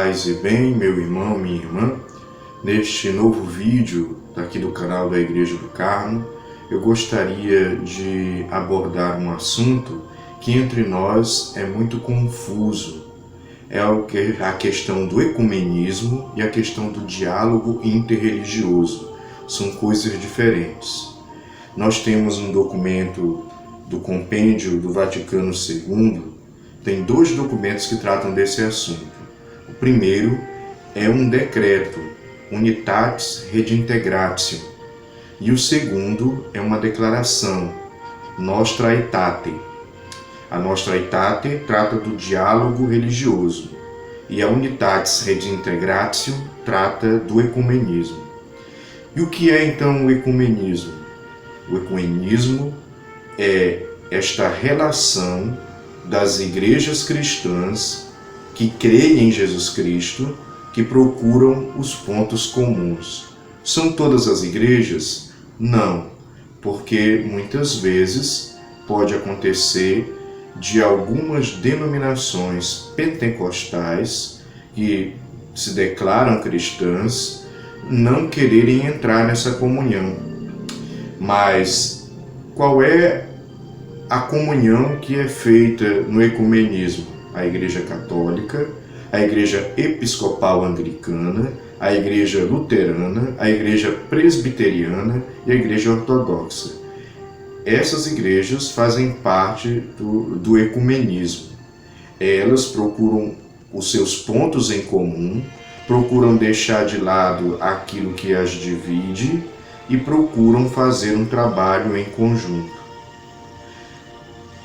Paz e bem, meu irmão, minha irmã. Neste novo vídeo aqui do canal da Igreja do Carmo, eu gostaria de abordar um assunto que entre nós é muito confuso. É a questão do ecumenismo e a questão do diálogo interreligioso. São coisas diferentes. Nós temos um documento do Compêndio do Vaticano II. Tem dois documentos que tratam desse assunto. O primeiro é um decreto, Unitatis Redintegratio, e o segundo é uma declaração, Nostra Aetate. A Nostra Aetate trata do diálogo religioso e a Unitatis Redintegratio trata do ecumenismo. E o que é então o ecumenismo? O ecumenismo é esta relação das igrejas cristãs que creem em Jesus Cristo, que procuram os pontos comuns. São todas as igrejas? Não, porque muitas vezes pode acontecer de algumas denominações pentecostais que se declaram cristãs não quererem entrar nessa comunhão. Mas qual é a comunhão que é feita no ecumenismo? A Igreja Católica, a Igreja Episcopal Anglicana, a Igreja Luterana, a Igreja Presbiteriana e a Igreja Ortodoxa. Essas igrejas fazem parte do ecumenismo. Elas procuram os seus pontos em comum, procuram deixar de lado aquilo que as divide e procuram fazer um trabalho em conjunto.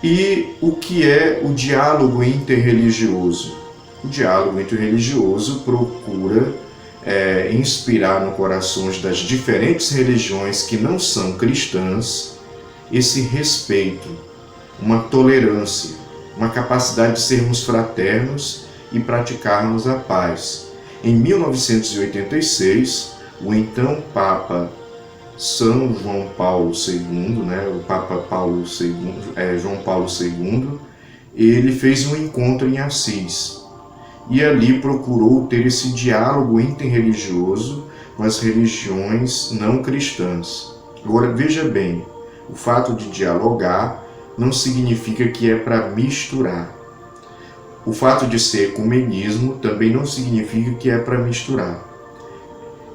E o que é o diálogo interreligioso? O diálogo interreligioso procura inspirar no corações das diferentes religiões que não são cristãs esse respeito, uma tolerância, uma capacidade de sermos fraternos e praticarmos a paz. Em 1986, o então Papa São João Paulo II, o Papa João Paulo II, ele fez um encontro em Assis e ali procurou ter esse diálogo interreligioso com as religiões não cristãs. Agora veja bem, o fato de dialogar não significa que é para misturar. O fato de ser ecumenismo também não significa que é para misturar.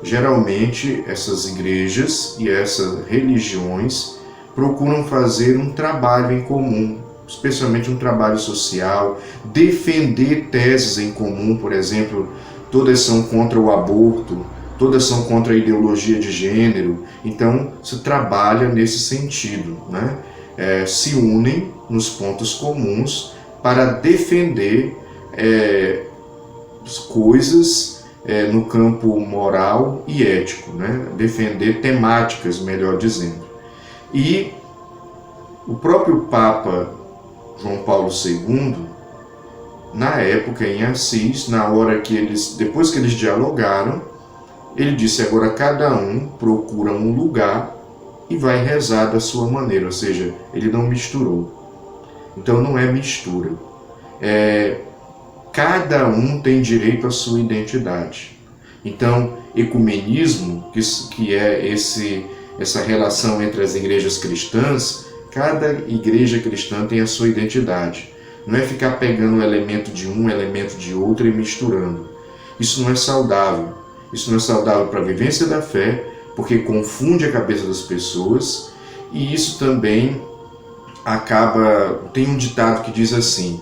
Geralmente, essas igrejas e essas religiões procuram fazer um trabalho em comum, especialmente um trabalho social, defender teses em comum, por exemplo, todas são contra o aborto, todas são contra a ideologia de gênero, então se trabalha nesse sentido, se unem nos pontos comuns para defender coisas no campo moral e ético, defender temáticas, melhor dizendo. E o próprio Papa João Paulo II, na época em Assis, depois que eles dialogaram, ele disse: agora cada um procura um lugar e vai rezar da sua maneira, ou seja, ele não misturou. Então não é mistura. Cada um tem direito à sua identidade. Então, ecumenismo, que é essa relação entre as igrejas cristãs, cada igreja cristã tem a sua identidade. Não é ficar pegando um elemento de um, elemento de outro e misturando. Isso não é saudável. Isso não é saudável para a vivência da fé, porque confunde a cabeça das pessoas, e isso também tem um ditado que diz assim,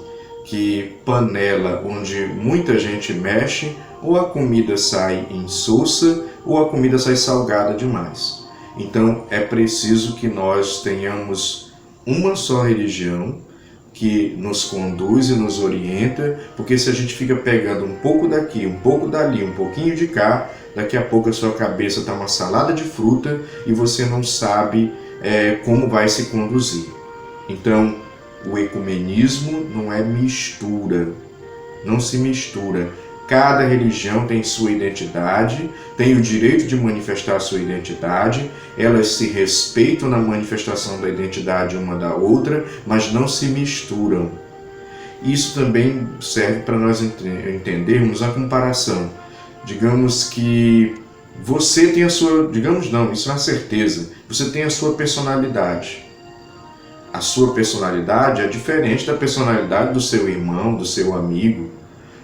que panela onde muita gente mexe, ou a comida sai insossa, ou a comida sai salgada demais. Então é preciso que nós tenhamos uma só religião que nos conduz e nos orienta, porque se a gente fica pegando um pouco daqui, um pouco dali, um pouquinho de cá, daqui a pouco a sua cabeça está uma salada de fruta e você não sabe como vai se conduzir. Então, o ecumenismo não é mistura, não se mistura. Cada religião tem sua identidade, tem o direito de manifestar sua identidade, elas se respeitam na manifestação da identidade uma da outra, mas não se misturam. Isso também serve para nós entendermos a comparação. Digamos que você tem a sua, digamos não, isso é uma certeza, você tem a sua personalidade. A sua personalidade é diferente da personalidade do seu irmão, do seu amigo.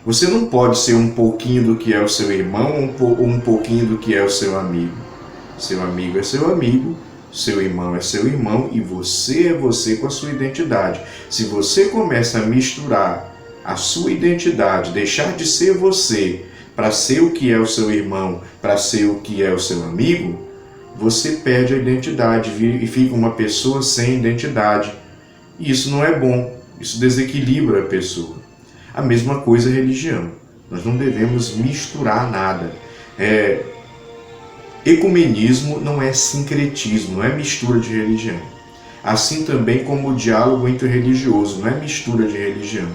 Você não pode ser um pouquinho do que é o seu irmão ou um pouquinho do que é o seu amigo. Seu amigo é seu amigo, seu irmão é seu irmão e você é você com a sua identidade. Se você começa a misturar a sua identidade, deixar de ser você para ser o que é o seu irmão, para ser o que é o seu amigo, você perde a identidade e fica uma pessoa sem identidade. E isso não é bom, isso desequilibra a pessoa. A mesma coisa a religião. Nós não devemos misturar nada. Ecumenismo não é sincretismo, não é mistura de religião. Assim também como o diálogo interreligioso, não é mistura de religião.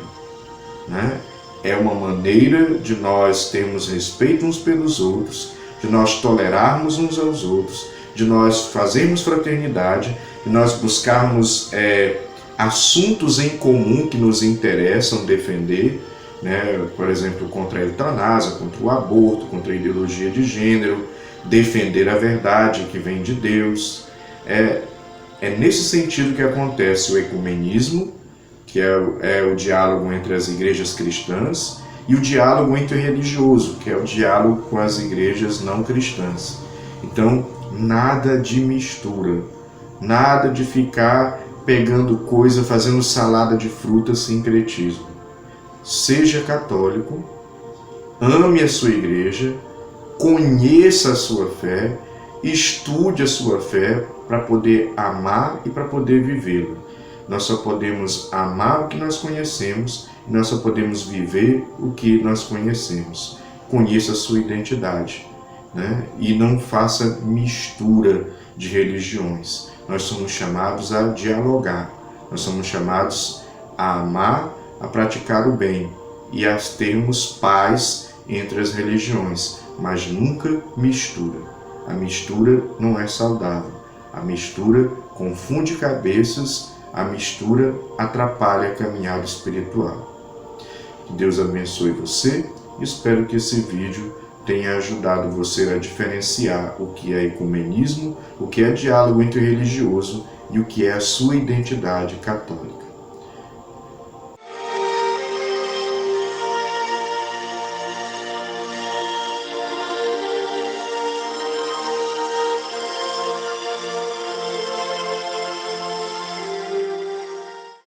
Né? É uma maneira de nós termos respeito uns pelos outros, de nós tolerarmos uns aos outros, de nós fazermos fraternidade, de nós buscarmos assuntos em comum que nos interessam defender, né? Por exemplo, contra a eutanásia, contra o aborto, contra a ideologia de gênero, defender a verdade que vem de Deus. É nesse sentido que acontece o ecumenismo, que é o diálogo entre as igrejas cristãs, e o diálogo interreligioso, que é o diálogo com as igrejas não cristãs. Então, nada de mistura, nada de ficar pegando coisa, fazendo salada de frutas, sincretismo. Seja católico, ame a sua igreja, conheça a sua fé, estude a sua fé para poder amar e para poder vivê-la. Nós só podemos amar o que nós conhecemos e nós só podemos viver o que nós conhecemos. Conheça a sua identidade, né? E não faça mistura de religiões. Nós somos chamados a dialogar, nós somos chamados a amar, a praticar o bem e a termos paz entre as religiões, mas nunca mistura. A mistura não é saudável, a mistura confunde cabeças, a mistura atrapalha a caminhada espiritual. Que Deus abençoe você e espero que esse vídeo tenha ajudado você a diferenciar o que é ecumenismo, o que é diálogo interreligioso e o que é a sua identidade católica.